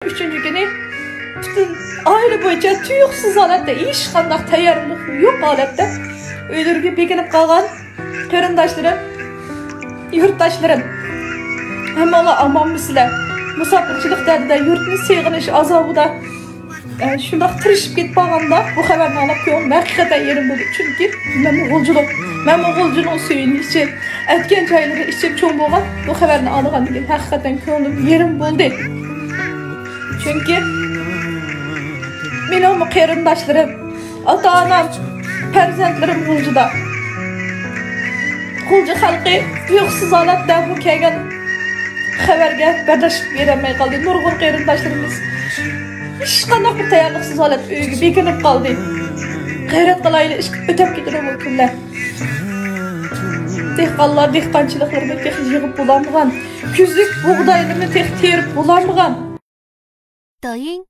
Üçüncü günü bütün aile boyunca tuyuqsuz holatda hech qanday tayyorlik yo'q holatda uylarga bekinib qolgan qarindoshlarim, yurtdoshlarim hammalar omonmisizlar. Musofirchilik dardida, yurtni seg'inish azobida shundoq tirishib ketib qolganda bu xabarni olib ko'nglim haqiqatan yerim bo'ldi. Chunki men o'g'ilchining suyini ichib, aytgan joylari ichib cho'ng bo'lgan bu xabarni olgandan keyin haqiqatan ko'nglim yerim bo'ldi. Çünkü benim qarindoshlarim, ota-onam, farzandlarim G'uljida. G'ulji xalqi tuyuqsiz holatda bu kelgan xabarga bardoshib berolmay qoldi. Nurg'un qarindoshlarimiz hech qanday bir tayyorliksiz holat uyga bekinib qoldi. G'ayrat qilayli ish o'tab ketadi bu kunlar. Dehqonlar dehqonchiliklarni texnik yig'ib bo'lamagan, kuzlik bug'doylarni terib bo'lamagan. 抖音